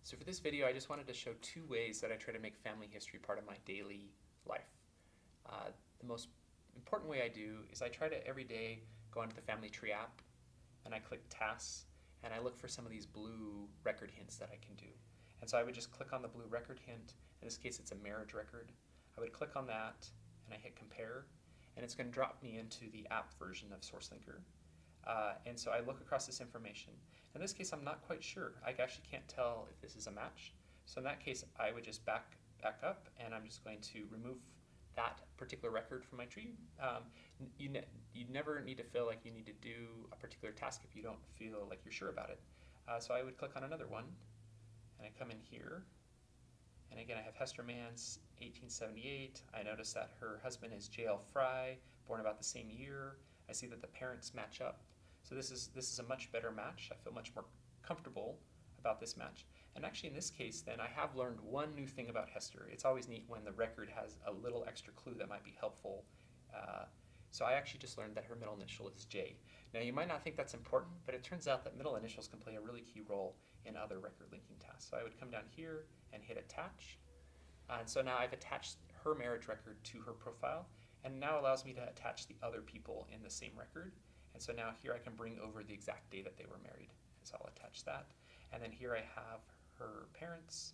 So for this video, I just wanted to show two ways that I try to make family history part of my daily life. The most important way I do is I try to every day go onto the Family Tree app and I click tasks and I look for some of these blue record hints that I can do. And so I would just click on the blue record hint. In this case, it's a marriage record. I would click on that and I hit compare, and it's going to drop me into the app version of SourceLinker. And so I look across this information. In this case, I'm not quite sure. I actually can't tell if this is a match. So in that case, I would just back up, and I'm just going to remove that particular record from my tree. You never need to feel like you need to do a particular task if you don't feel like you're sure about it. So I would click on another one, and I come in here. And again, I have Hester Mans, 1878. I notice that her husband is J.L. Fry, born about the same year. I see that the parents match up. So this is a much better match. I feel much more comfortable about this match. And actually in this case then, I have learned one new thing about Hester. It's always neat when the record has a little extra clue that might be helpful. So I actually just learned that her middle initial is J. Now you might not think that's important, but it turns out that middle initials can play a really key role in other record linking tasks. So I would come down here and hit attach. And so now I've attached her marriage record to her profile, and now allows me to attach the other people in the same record. And so now here I can bring over the exact day that they were married. And so I'll attach that. And then here I have her parents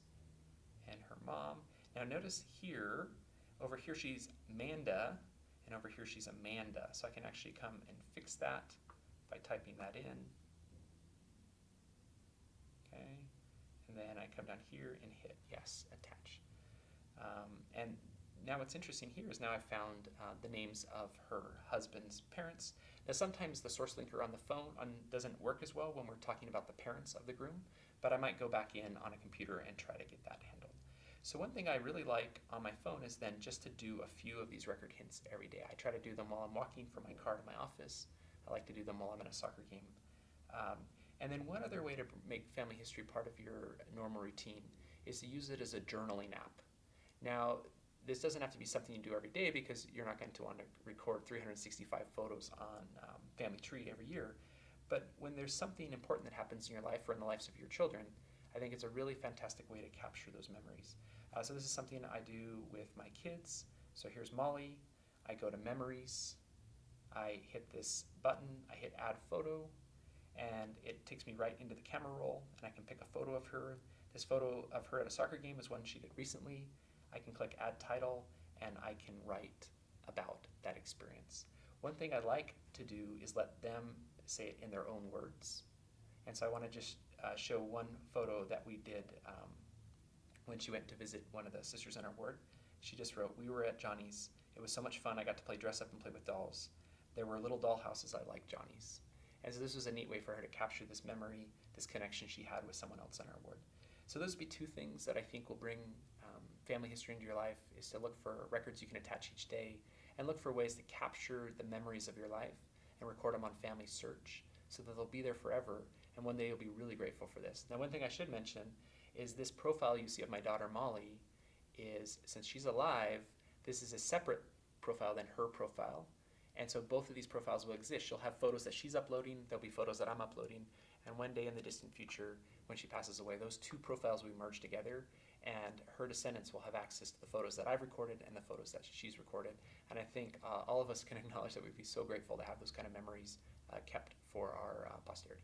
and her mom. Now notice here, over here she's Manda, and over here she's Amanda. So I can actually come and fix that by typing that in. Okay, and then I come down here and hit yes, attach. And now what's interesting here is now I've found the names of her husband's parents. Now sometimes the SourceLinker on the phone doesn't work as well when we're talking about the parents of the groom, but I might go back in on a computer and try to get that handled. So one thing I really like on my phone is then just to do a few of these record hints every day. I try to do them while I'm walking from my car to my office. I like to do them while I'm in a soccer game. And then one other way to make family history part of your normal routine is to use it as a journaling app. Now, this doesn't have to be something you do every day because you're not going to want to record 365 photos on Family Tree every year. But when there's something important that happens in your life or in the lives of your children, I think it's a really fantastic way to capture those memories. So this is something I do with my kids. So here's Molly. I go to Memories. I hit this button. I hit Add Photo. And it takes me right into the camera roll, and I can pick a photo of her. This photo of her at a soccer game is one she did recently. I can click Add Title, and I can write about that experience. One thing I like to do is let them say it in their own words. And so I want to just show one photo that we did when she went to visit one of the sisters in our ward. She just wrote, "We were at Johnny's. It was so much fun. I got to play dress up and play with dolls. There were little doll houses I liked Johnny's." And so this was a neat way for her to capture this memory, this connection she had with someone else in our ward. So those would be two things that I think will bring family history into your life, is to look for records you can attach each day and look for ways to capture the memories of your life and record them on Family Search so that they'll be there forever, and one day you'll be really grateful for this. Now, one thing I should mention is this profile you see of my daughter Molly is, since she's alive, this is a separate profile than her profile. And so both of these profiles will exist. She'll have photos that she's uploading, there'll be photos that I'm uploading, and one day in the distant future, when she passes away, those two profiles will be merged together, and her descendants will have access to the photos that I've recorded and the photos that she's recorded. And I think all of us can acknowledge that we'd be so grateful to have those kind of memories kept for our posterity.